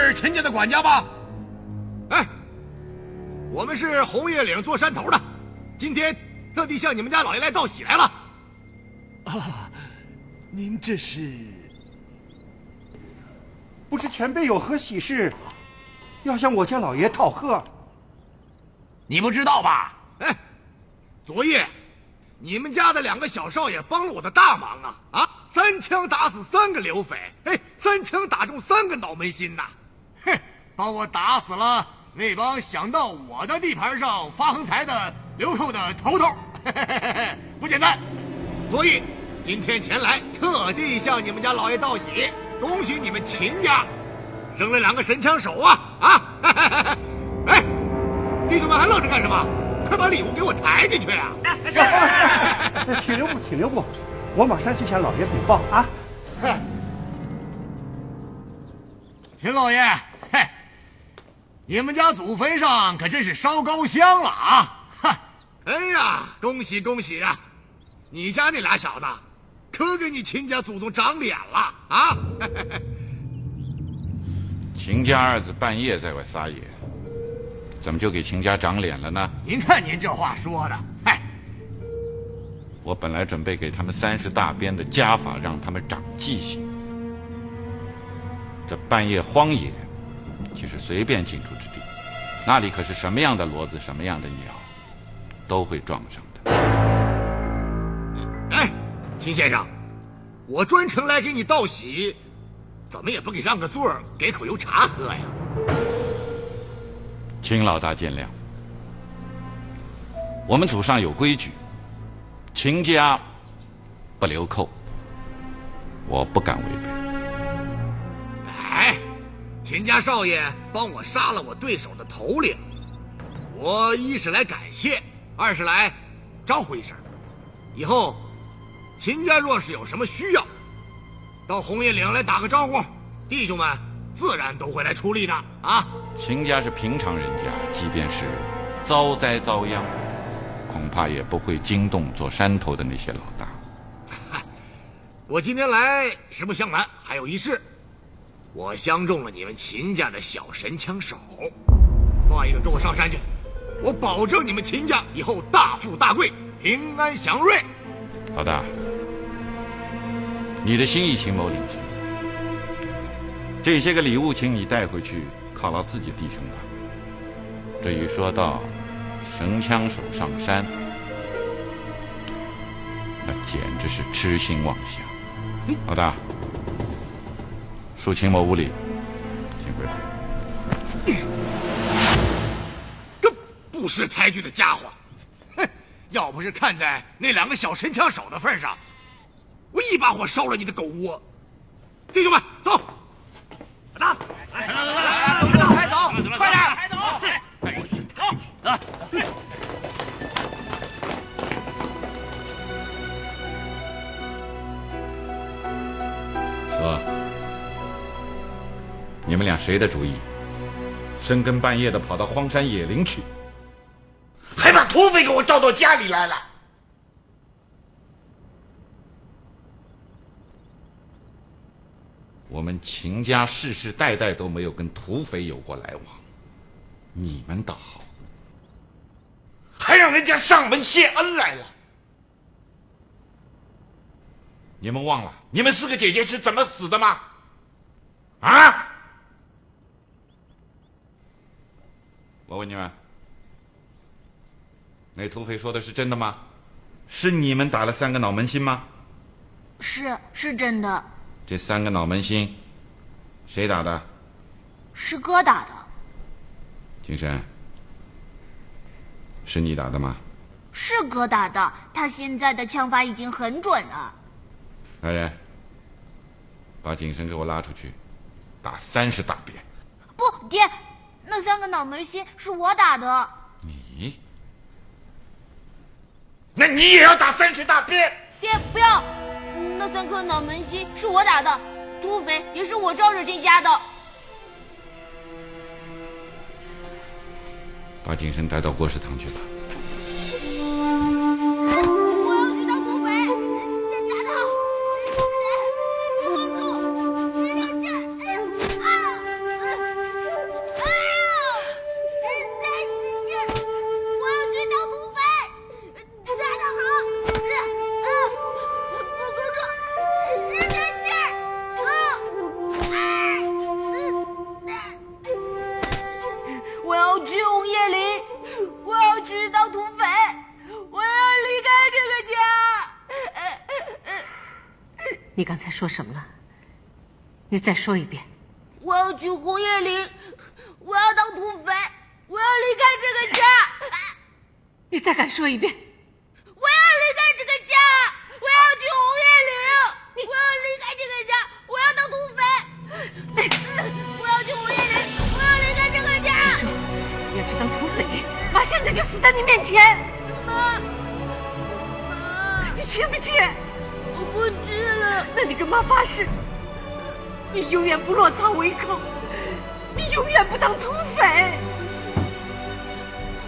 是秦家的管家吧？哎，我们是红叶岭做山头的，今天特地向你们家老爷来道喜来了。啊，您这是？不知前辈有何喜事，要向我家老爷讨贺？你不知道吧？哎，昨夜你们家的2个小少爷帮了我的大忙啊！3枪打死3个刘匪，哎，3枪打中3个脑门心呐！嘿，帮我打死了那帮想到我的地盘上发横财的流寇的头头，不简单。所以今天前来特地向你们家老爷道喜，恭喜你们秦家生了2个神枪手啊！哎，弟兄们还愣着干什么？快把礼物给我抬进去啊！请留步，请留步，我马上去向老爷禀报啊！秦老爷，嘿，你们家祖坟上可真是烧高香了啊！哎呀，恭喜恭喜啊！你家那俩小子，可给你秦家祖宗长脸了啊！秦家二子半夜在外撒野，怎么就给秦家长脸了呢？您看您这话说的，嗨！我本来准备给他们30大鞭的家法，让他们长记性。这半夜荒野，岂是随便进出之地？那里可是什么样的骡子，什么样的鸟，都会撞上的。哎，秦先生，我专程来给你道喜，怎么也不给让个座儿，给口油茶喝呀？请老大见谅。我们祖上有规矩，秦家不留寇，我不敢违背。哎，秦家少爷帮我杀了我对手的头领，我一是来感谢，二是来招呼一声。以后秦家若是有什么需要，到红叶岭来打个招呼，弟兄们自然都会来出力的啊！秦家是平常人家，即便是遭灾遭殃，恐怕也不会惊动做山头的那些老大。我今天来实不相瞒，还有一事，我相中了你们秦家的小神枪手，放一个跟我上山去，我保证你们秦家以后大富大贵，平安祥瑞。老大，你的心意秦某领情，这些个礼物请你带回去犒劳自己弟兄吧。至于说到神枪手上山，那简直是痴心妄想。老大，恕秦某无礼，请回吧。这不识抬举的家伙，哼！要不是看在那2个小神枪手的份上，我一把火烧了你的狗窝。弟兄们，走！老大，来，快走，快点，快走！走。说，你们俩谁的主意？深更半夜的跑到荒山野林去，还把土匪给我招到家里来了。我们秦家世世代代都没有跟土匪有过来往，你们倒好，还让人家上门谢恩来了。你们忘了你们4个姐姐是怎么死的吗？啊！我问你们，那土匪说的是真的吗？是你们打了3个脑门心吗？是真的。这3个脑门心，谁打的？是哥打的。金生，是你打的吗？是哥打的，他现在的枪法已经很准了。来人，把景生给我拉出去，打30大鞭。不，爹，那3个脑门心是我打的。你？那你也要打30大鞭？爹，不要！那3颗脑门心是我打的，土匪也是我招惹进家的。把景生带到过食堂去吧。我要去打土匪，打他！hold住，使两下！哎呀啊！你刚才说什么了？你再说一遍。我要去红叶岭，我要当土匪，我要离开这个家。你再敢说一遍。我要离开这个家，我要去红叶岭，我要离开这个家，我要当土匪，我要去红叶岭，我要离开这个家。你说你要去当土匪，妈现在就死在你面前。妈，你去不去？我不去了。那你跟妈发誓，你永远不落草为寇，你永远不当土匪。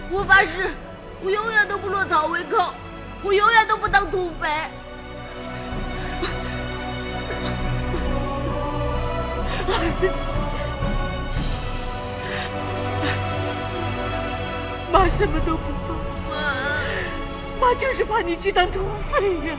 我发誓，我永远都不落草为寇，我永远都不当土匪。儿子，妈什么都不怕，妈就是怕你去当土匪呀。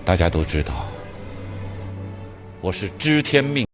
大家都知道，我是知天命。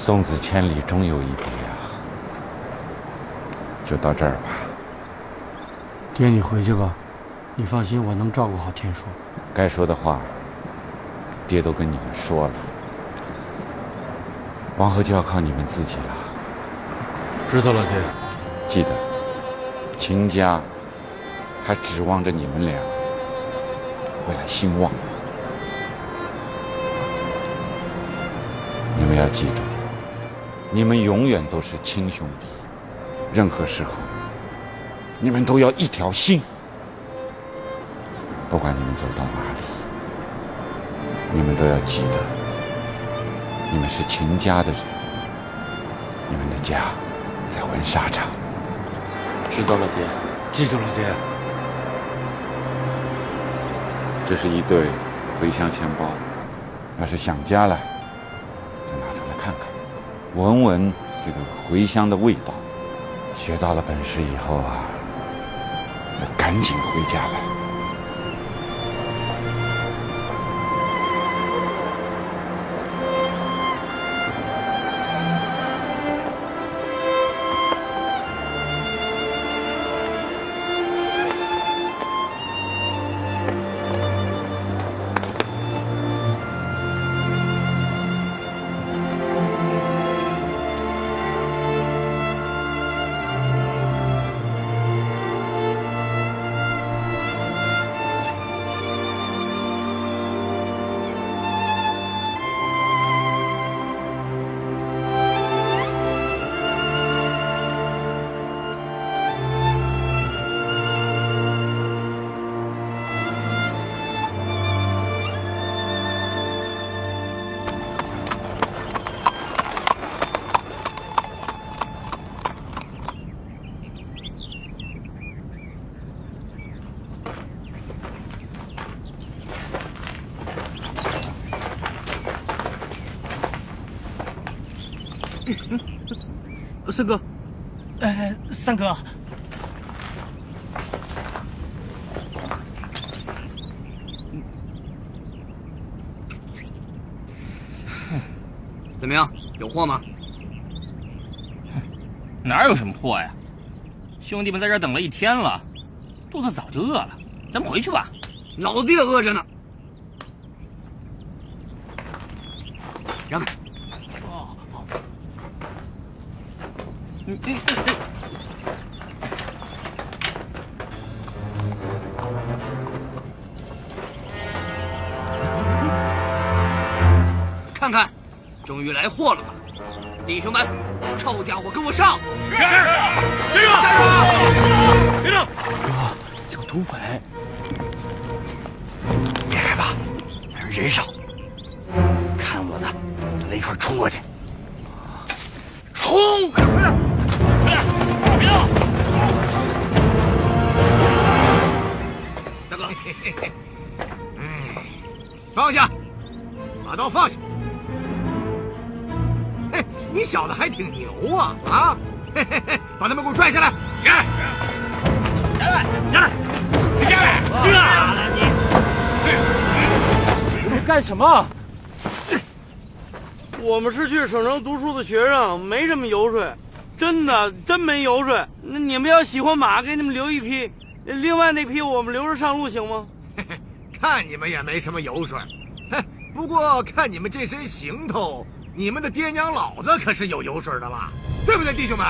送子千里终有一别啊！就到这儿吧。爹，你回去吧，你放心，我能照顾好天书。该说的话，爹都跟你们说了，往后就要靠你们自己了。知道了，爹。记得，秦家还指望着你们俩回来兴旺。你们要记住，你们永远都是亲兄弟，任何时候，你们都要一条心。不管你们走到哪里，你们都要记得，你们是秦家的人，你们的家在婚纱厂。知道了，爹。记住了，爹。这是一对回乡钱包，要是想家了，就拿出来看看，闻闻这个回乡的味道。学到了本事以后啊，就赶紧回家来。三哥，三哥，怎么样，有货吗？哪有什么货呀？兄弟们在这儿等了一天了，肚子早就饿了，咱们回去吧。老子也饿着呢。让开。看看，终于来货了吧，弟兄们，臭家伙，跟我上！是，队长，队长，有土匪！别害怕，人少，看我的，咱们一块冲过去！冲！快点！别动！大哥，放下，把刀放下。嘿，你小子还挺牛啊！啊，嘿嘿嘿，把他们给我拽下来！下来！下来！下来！下来！你们干什么？我们是去省城读书的学生，没什么油水，真没油水。那你们要喜欢马，给你们留一匹，另外那匹我们留着上路行吗？看你们也没什么油水，不过看你们这身行头，你们的爹娘老子可是有油水的了，对不对，弟兄们？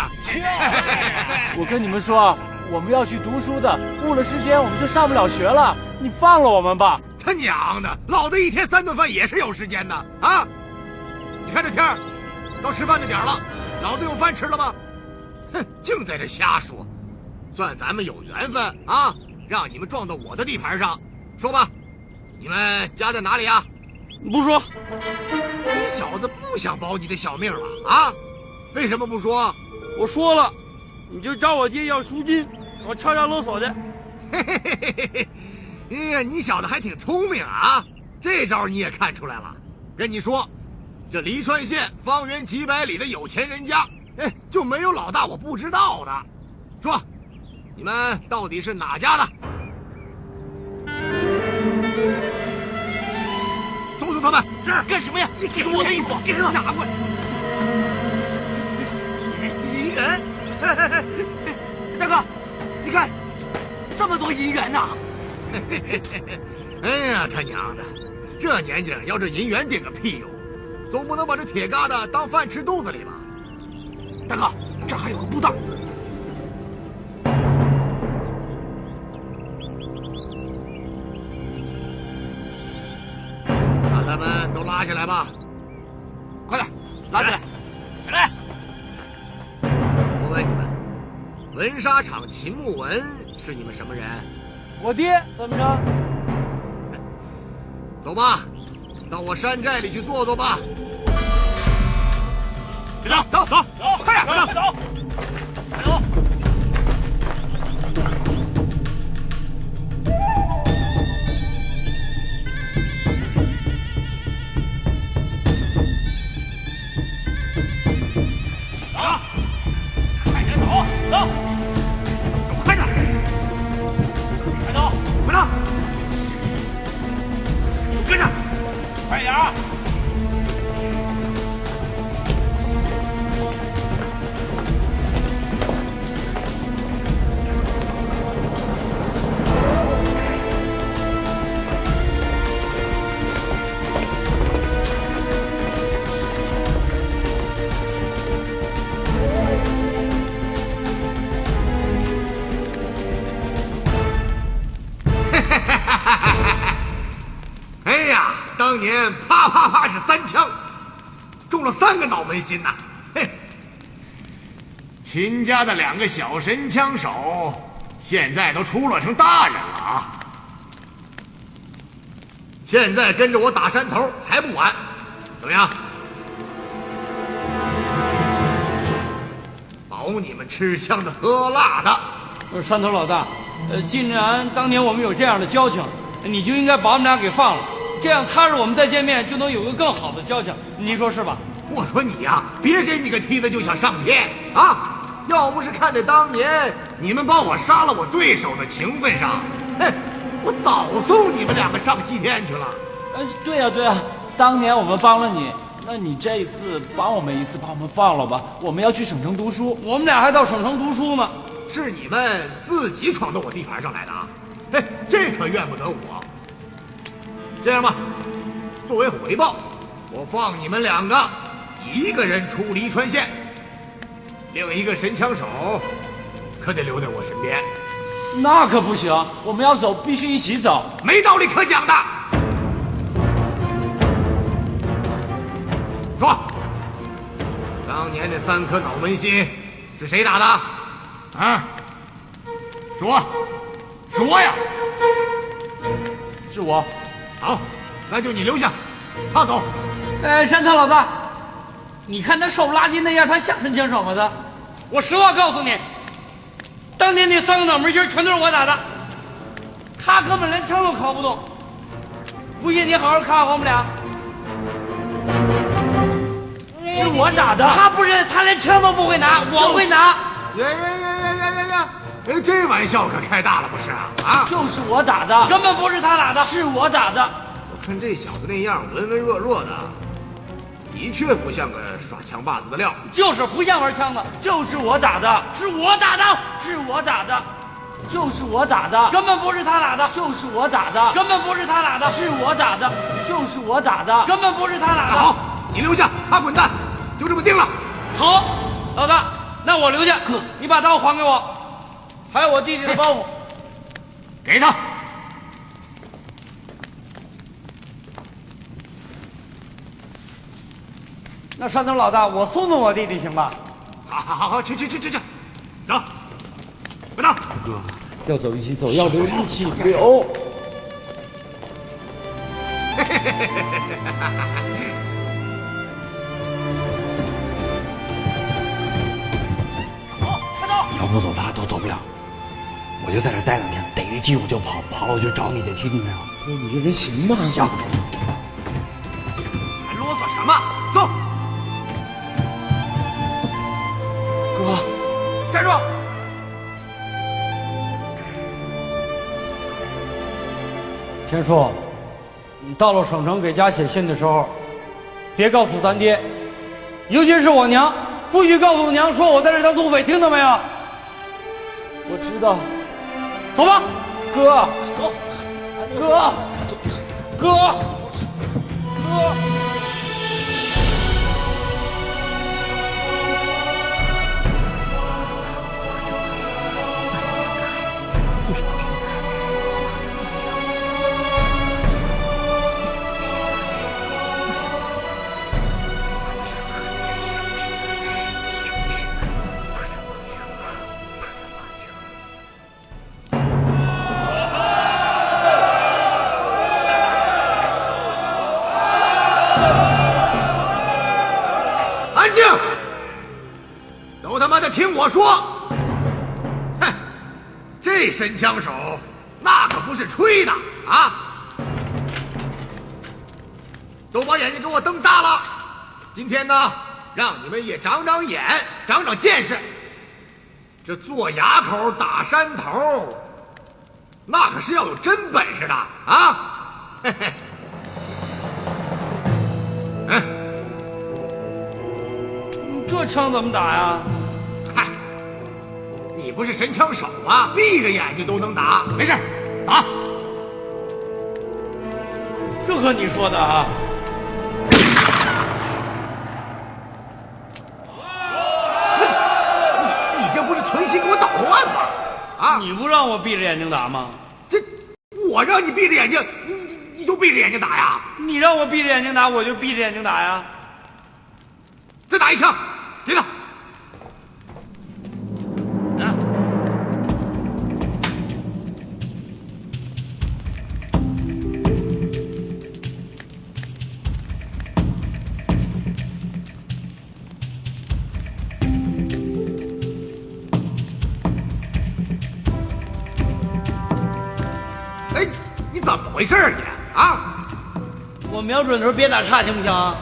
我跟你们说，我们要去读书的，误了时间我们就上不了学了。你放了我们吧！他娘的，老子一天3顿饭也是有时间的啊！你看这天儿，到吃饭的点了，老子有饭吃了吗？哼，净在这瞎说，算咱们有缘分啊，让你们撞到我的地盘上。说吧，你们家在哪里啊？不说。你小子不想保你的小命了啊？为什么不说？我说了，你就找我爹要赎金，我敲诈勒索去。嘿嘿嘿嘿嘿，哎呀，你小子还挺聪明啊，这招你也看出来了。跟你说，这黎川县方圆几百里的有钱人家，就没有老大我不知道的。说，你们到底是哪家的？搜搜他们。是干什么呀？你给我的衣服，给拿过来。大哥，你看，这么多银元呐！哎呀，他娘的，这年纪要这银元顶个屁用，总不能把这铁疙瘩当饭吃肚子里吧？大哥，这还有个布袋。把他们都拉下来吧，快点，拉起来！起来！我问你们，文纱厂秦慕文是你们什么人？我爹怎么着？走吧，到我山寨里去坐坐吧。别走，走走走，快点，快走，快走！走，快点走，走，走快点，快走，快走，跟着，快点儿！哎呀，当年啪啪啪是3枪，中了3个脑门心呐！嘿，秦家的2个小神枪手，现在都出落成大人了啊！现在跟着我打山头还不晚，怎么样？保你们吃香的喝辣的。山头老大，既然当年我们有这样的交情，你就应该把我们俩给放了，这样踏实我们再见面就能有个更好的交情，您说是吧？我说你呀，别给你个梯子就想上天啊！要不是看在当年你们帮我杀了我对手的情分上，嘿，我早送你们2个上西天去了。对呀对呀，当年我们帮了你，那你这一次帮我们一次，把我们放了吧，我们要去省城读书。我们俩还到省城读书呢。是你们自己闯到我地盘上来的啊！嘿，这可怨不得我。这样吧，作为回报，我放你们2个，一个人出黎川县，另一个神枪手可得留在我身边。那可不行，我们要走必须一起走，没道理可讲的。说，当年那3颗脑门心是谁打的？啊！说呀！是我。好，那就你留下，他走。山头老大，你看他手拉筋那样，他像神枪手吗？他，我实话告诉你，当年那3个脑门心全都是我打的，他根本连枪都考不动。不信你好好看看我们俩。是我打的。他不认，他连枪都不会拿，我会拿。呀！哎，这玩笑可开大了不是啊？啊，就是我打的，根本不是他打的，是我打的。我看这小子那样文文弱弱的，的确不像个耍枪把子的料。就是不像玩枪的，就是我打的，是我打的，是我打的，就是我打的，根本不是他打的，就是我打的，根本不是他打的，是我打的，就是我打的，根本不是他打的。好，你留下，他滚蛋，就这么定了。好，老大，那我留下，你把刀还给我，还有我弟弟的包袱，给他。那山头老大，我送送我弟弟行吧？好，去，走，快到。哥，要走一起走，要留一起留。要不走，咱俩都走不了。我就在这待2天，逮着机会就跑，跑了我就找你去，听见没有？哥，你这人行吗？行。还啰嗦什么？走。哥，站住！天硕，你到了省城给家写信的时候，别告诉咱爹，尤其是我娘，不许告诉娘说我在这当土匪，听到没有？我知道。走吧，哥，走，哥，哥。安静！都他妈的听我说！哼，这神枪手那可不是吹的啊！都把眼睛给我瞪大了！今天呢，让你们也长长眼，长长见识。这做垭口打山头，那可是要有真本事的啊！嘿嘿。这枪怎么打呀？嗨，你不是神枪手吗？闭着眼睛都能打，没事，打。这可你说的啊！你这不是存心给我捣乱吗？啊！你不让我闭着眼睛打吗？我让你闭着眼睛，你就闭着眼睛打呀？你让我闭着眼睛打，我就闭着眼睛打呀。再打一枪，别打。哎，你怎么回事啊你？啊！我瞄准的时候别打岔，行不行？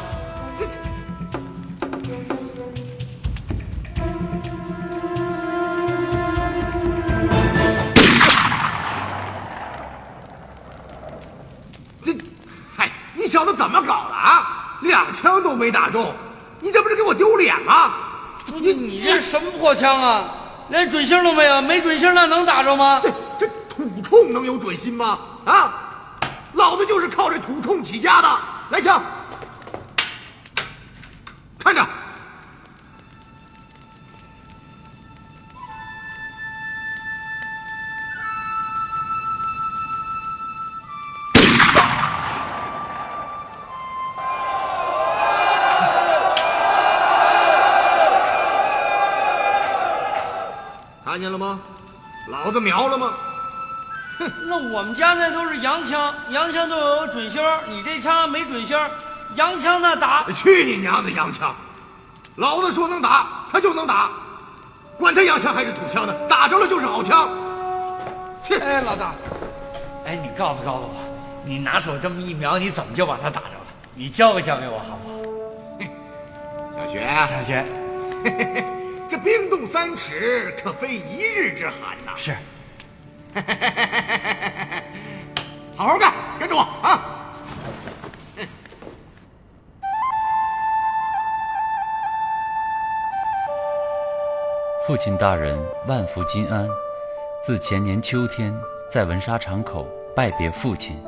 你小子怎么搞的啊？2枪都没打中，你这不是给我丢脸吗？你这什么破枪啊？连准星都没有，没准星那能打着吗？这土铳能有准心吗？啊！老子就是靠这土铳起家的。来枪，看着。看见了吗？老子瞄了吗？那我们家那都是洋枪，洋枪都有准星，你这枪没准星，洋枪那打。去你娘的洋枪！老子说能打，他就能打，管他洋枪还是土枪呢，打着了就是好枪。哎，老大，哎，你告诉我，你拿手这么一瞄，你怎么就把他打着了？你教给我好不好？小雪，小雪，这冰冻3尺，可非一日之寒呐。是。好好干，跟着我啊！父亲大人万福金安，自前年秋天在文沙场口拜别父亲，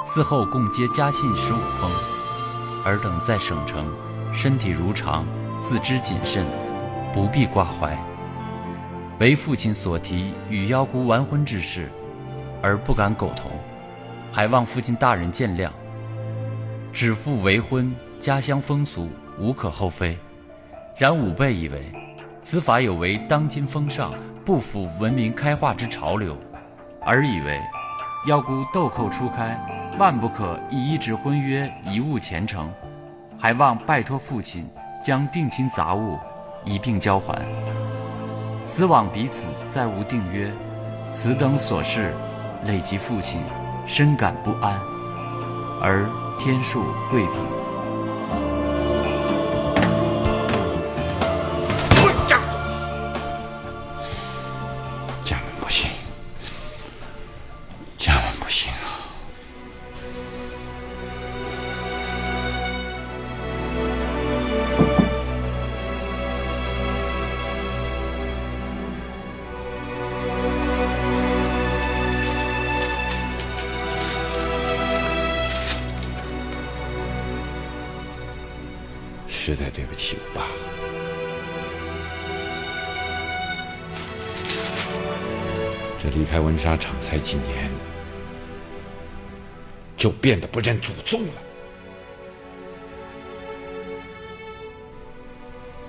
嗣后共接家信15封。尔等在省城，身体如常，自知谨慎，不必挂怀。为父亲所提与妖姑完婚之事，而不敢苟同，还望父亲大人见谅。指父为婚，家乡风俗无可厚非，然吾辈以为，此法有违当今风尚，不符文明开化之潮流，而以为妖姑豆蔻初开，万不可以一纸婚约贻误前程，还望拜托父亲将定亲杂物一并交还。此往彼此再无定约，此等琐事累及父亲，深感不安，而天恕贵平。家门不幸，家门不幸啊！实在对不起我爸。这离开温莎厂才几年，就变得不认祖宗了。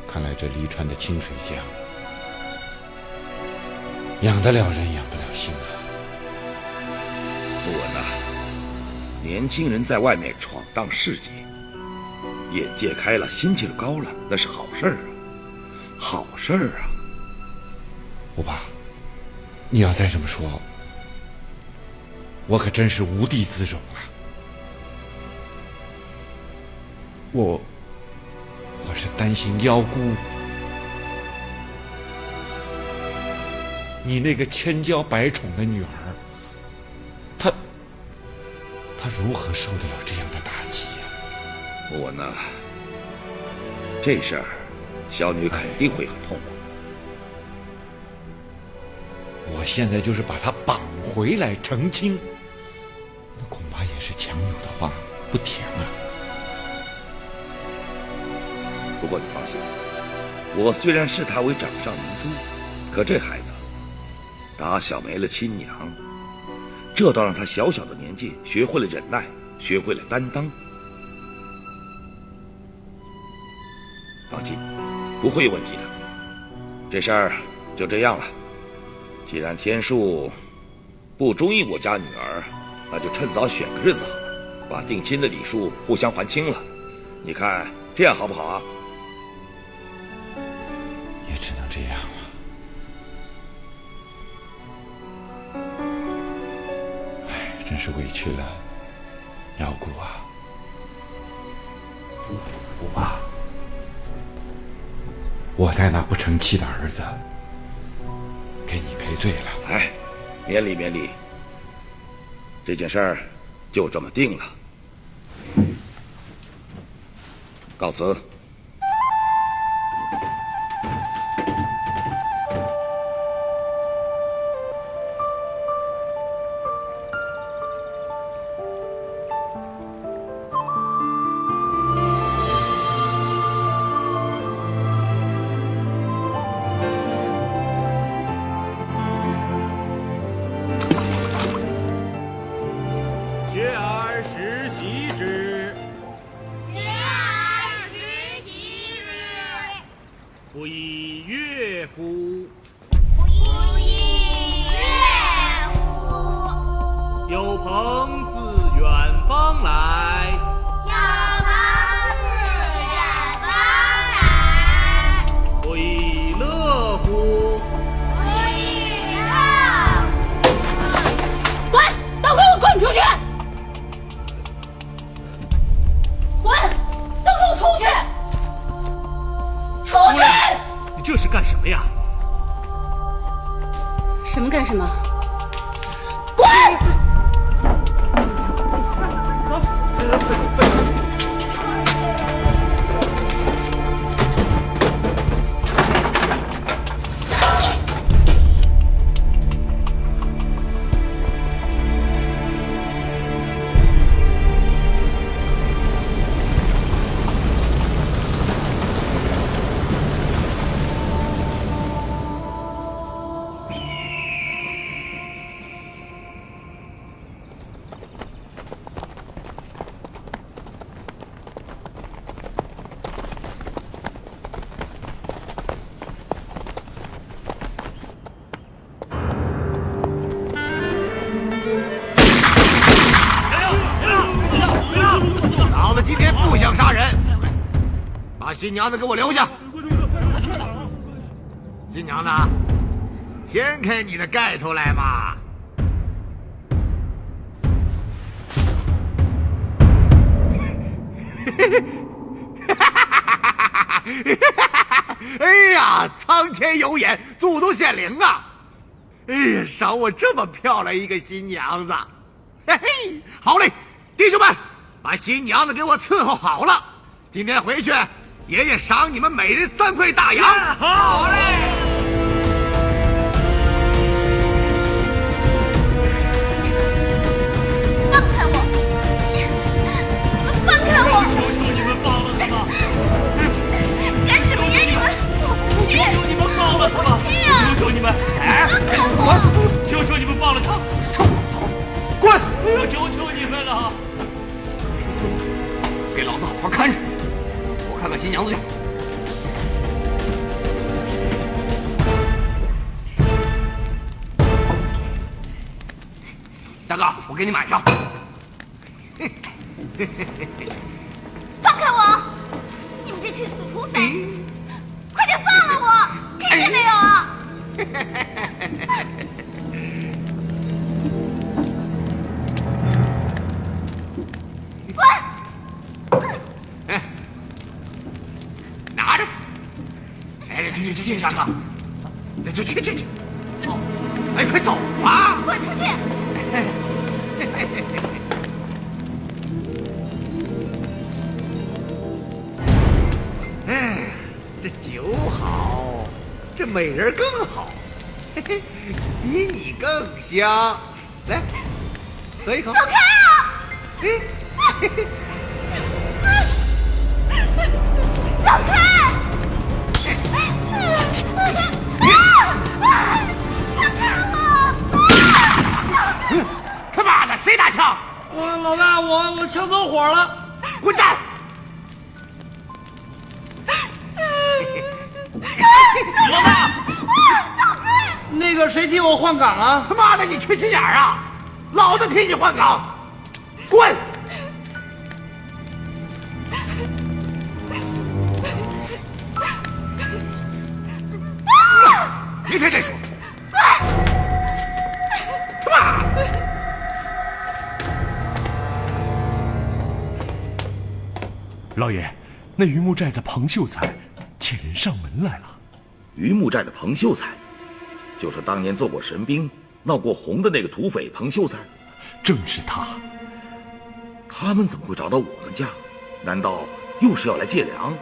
看来这黎川的清水江，养得了人，养不了心啊。不文呐，年轻人在外面闯荡世界，眼界开了，心气儿高了，那是好事儿啊，好事儿啊。我爸，你要再这么说，我可真是无地自容啊。我是担心妖姑，你那个千娇百宠的女儿，她如何受得了这样的打击呀？不文呐，这事儿小女肯定会很痛苦。我现在就是把她绑回来成亲，那恐怕也是强扭的话不甜啊。不过你放心，我虽然视她为掌上明珠，可这孩子打小没了亲娘，这倒让她小小的年纪学会了忍耐，学会了担当。放心，不会有问题的。这事儿就这样了。既然天树不中意我家女儿，那就趁早选个日子好了，把定亲的礼数互相还清了。你看这样好不好啊？也只能这样了。哎，真是委屈了妖姑啊！我爸，我带那不成器的儿子给你赔罪了。哎，免礼免礼，这件事儿就这么定了。告辞。学而时习之，不亦乐乎？有朋自远方来，不亦乐乎？滚！都给我滚出去！滚！都给我出去！出去！你这是干什么呀？什么干什么？滚！老子今天不想杀人，把新娘子给我留下。新娘子，掀开你的盖头来嘛！哎呀，苍天有眼，祖宗显灵啊！哎呀，赏我这么漂亮一个新娘子！嘿嘿，好嘞，弟兄们，把新娘子给我伺候好了。今天回去，爷爷赏你们每人3块大洋。好嘞。放开我！放开我！求求你们放了他吧！上了场。滚！我求求你们了，给老子好好看着，我看看新娘子去。大哥，我给你买上。放开我！你们这群死土匪，快点放了我！听见没有啊？哎，拿着！哎，去，大哥，那就去，走！哎，快走啊！滚出去！哎，这酒好，这美人更好，嘿嘿，比你更香。来，喝一口。走开啊！嘿嘿。走开！他妈的，谁打枪？老大，我枪走火了，滚蛋！老大，那个谁替我换岗啊？他妈的，你缺心眼儿啊！老子替你换岗，滚！明天再说。他妈！老爷，那榆木寨的彭秀才欠人上门来了。榆木寨的彭秀才，就是当年做过神兵、闹过红的那个土匪彭秀才。正是他。他们怎么会找到我们家？难道又是要来借粮？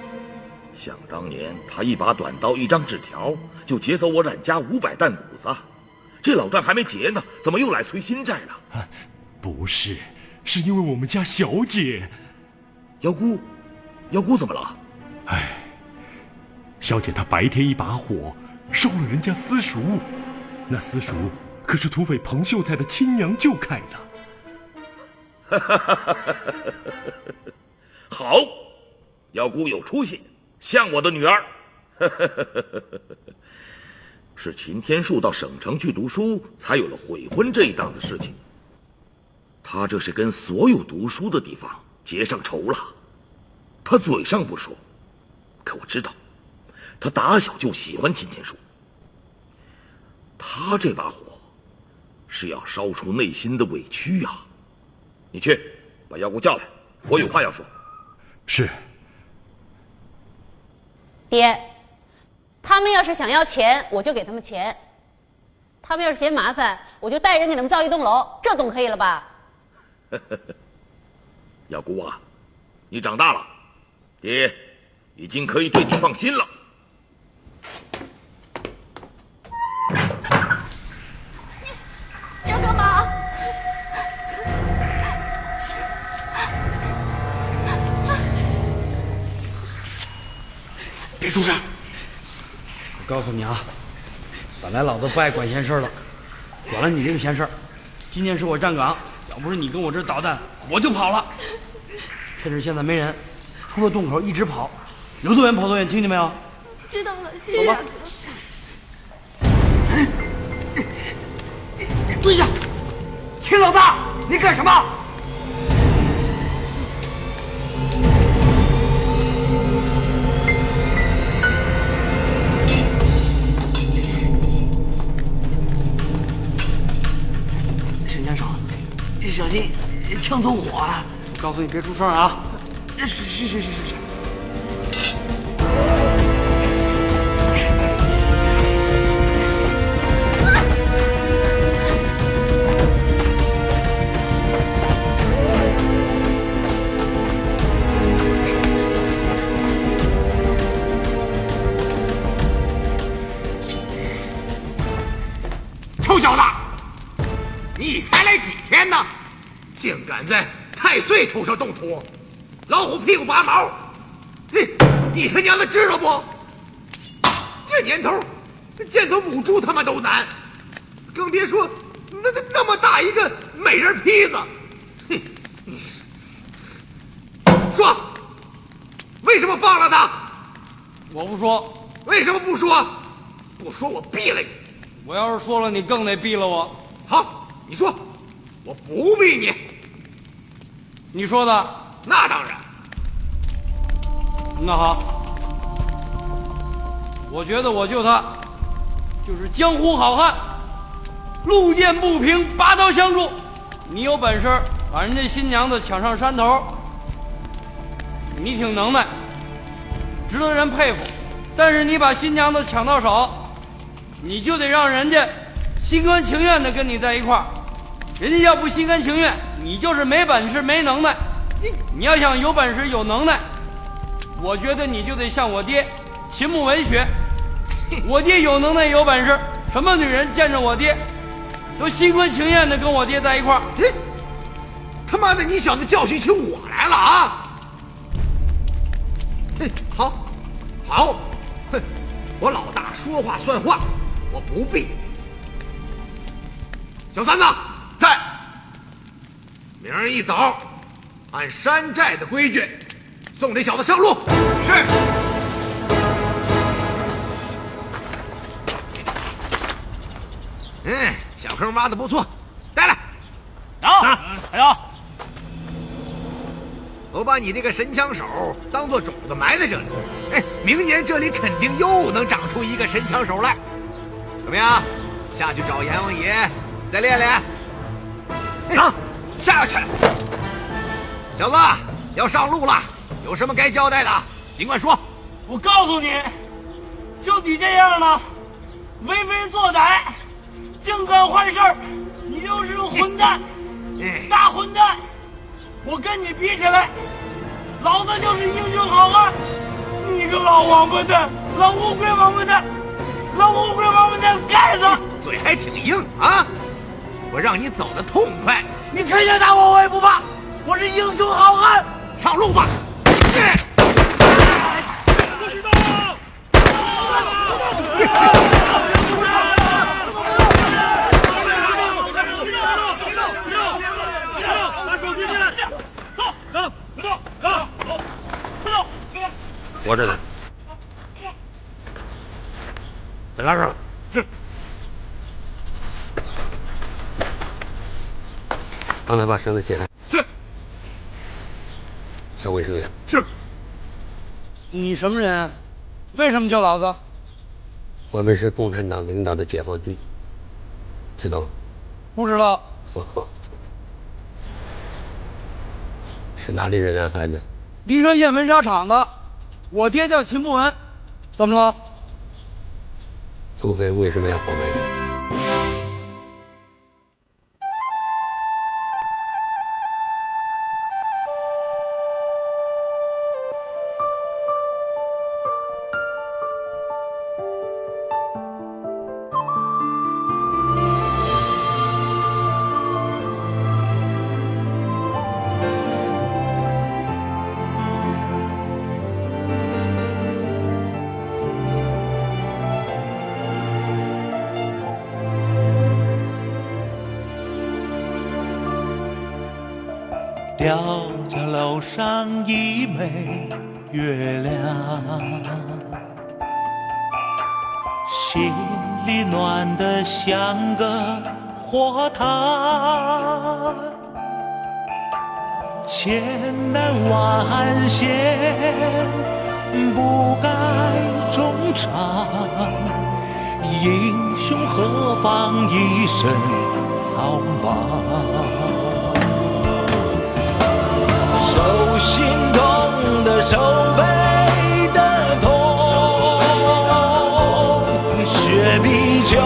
想当年，他一把短刀，一张纸条，就劫走我冉家500担谷子。这老账还没结呢，怎么又来催新债了？不是，是因为我们家小姐。妖姑怎么了？哎，小姐她白天一把火烧了人家私塾，那私塾可是土匪彭秀才的亲娘舅开的。好，妖姑有出息，像我的女儿。是秦天树到省城去读书，才有了悔婚这一档子事情。他这是跟所有读书的地方结上仇了。他嘴上不说，可我知道，他打小就喜欢秦天树。他这把火，是要烧出内心的委屈呀。你去把妖姑叫来，我有话要说。是。爹，他们要是想要钱，我就给他们钱；他们要是嫌麻烦，我就带人给他们造一栋楼，这总可以了吧？妖姑啊，你长大了，爹已经可以对你放心了。你要干嘛？别出声！我告诉你啊，本来老子不爱管闲事了，管了你这个闲事。今天是我站岗，要不是你跟我这捣蛋，我就跑了。趁着现在没人，出了洞口一直跑，有多远跑多远，听见没有？知道了，谢谢大哥。蹲下！秦老大，你干什么？沈先生，小心枪走火啊！我告诉你，别出声啊！是。臭小子，你才来几天呢，竟敢在太岁头上动土，老虎屁股拔毛！你他娘的知道不？这年头，见头母猪他妈都难，更别说那么大一个美人坯子，说，为什么放了他？我不说。为什么不说？不说我毙了你！我要是说了，你更得毙了我。好，你说，我不毙你。你说的？那当然。那好，我觉得我救他，就是江湖好汉，路见不平拔刀相助。你有本事把人家新娘子抢上山头，你挺能耐，值得人佩服。但是你把新娘子抢到手，你就得让人家心甘情愿的跟你在一块儿。人家要不心甘情愿，你就是没本事没能耐。你要想有本事有能耐，我觉得你就得像我爹秦牧文学。我爹有能耐有本事，什么女人见着我爹都心甘情愿的跟我爹在一块儿。他妈的，你小子教训起我来了啊！好，好，哼，我老大说话算话，我不避。小三子在，明儿一早按山寨的规矩送这小子上路。是。小坑挖的不错，带来。还有。我把你这个神枪手当做种子埋在这里，明年这里肯定又能长出一个神枪手来。怎么样？下去找阎王爷再练练。下去。小子，要上路了，有什么该交代的尽管说。我告诉你，就你这样的为非作歹、净干坏事儿，你就是个混蛋，大混蛋！我跟你比起来，老子就是英雄好汉。你个老王八蛋，老乌龟王八蛋，老乌龟王八蛋盖子，嘴还挺硬啊！我让你走得痛快，你天天打我我也不怕，我是英雄好汉。上路吧！活着呢，给拉上。是。刚才把绳子解开。是。小卫生员。是。你什么人？为什么救老子？我们是共产党领导的解放军，知道吗？不知道。是哪里人啊，孩子？梨山县文纱厂的。我爹叫秦不文，怎么了？土匪为什么要活埋人？吊着楼上一枚月亮，心里暖得像个火塘，千难万险不该衷肠，英雄何妨一身苍茫。手心痛的手背的痛，血比酒，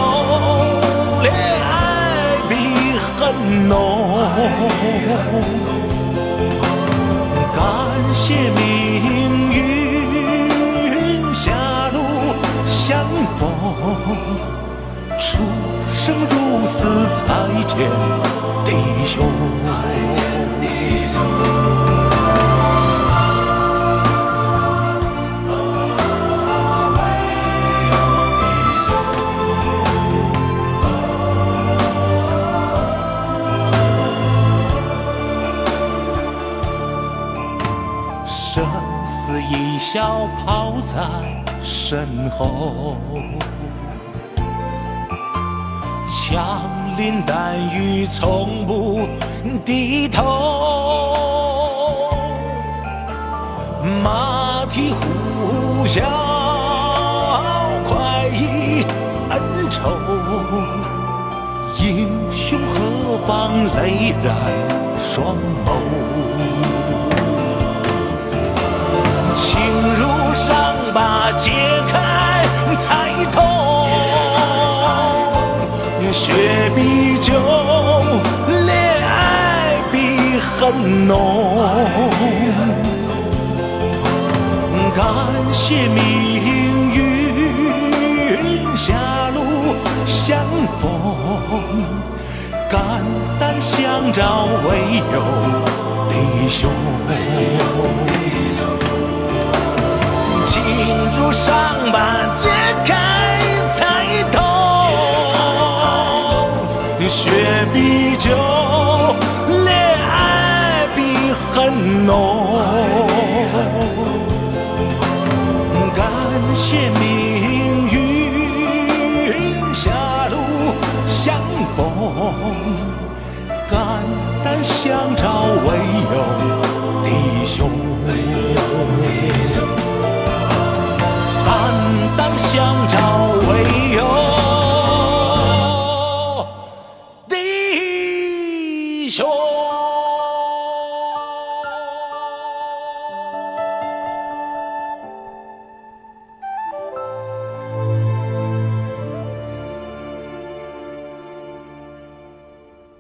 恋爱比恨浓。感谢命运狭路相逢，出生入死才见弟兄。一笑抛在身后。枪林弹雨从不低头，马蹄呼啸快意恩仇，英雄何妨泪染双眸。情如伤疤揭开才痛，血比酒，恋爱比恨浓。感谢命运狭路相逢，肝胆相照唯有弟兄。情如伤疤揭开才痛，血比酒，恋爱比恨浓。感谢命运狭路相逢，肝胆相照唯有弟兄。肝胆相照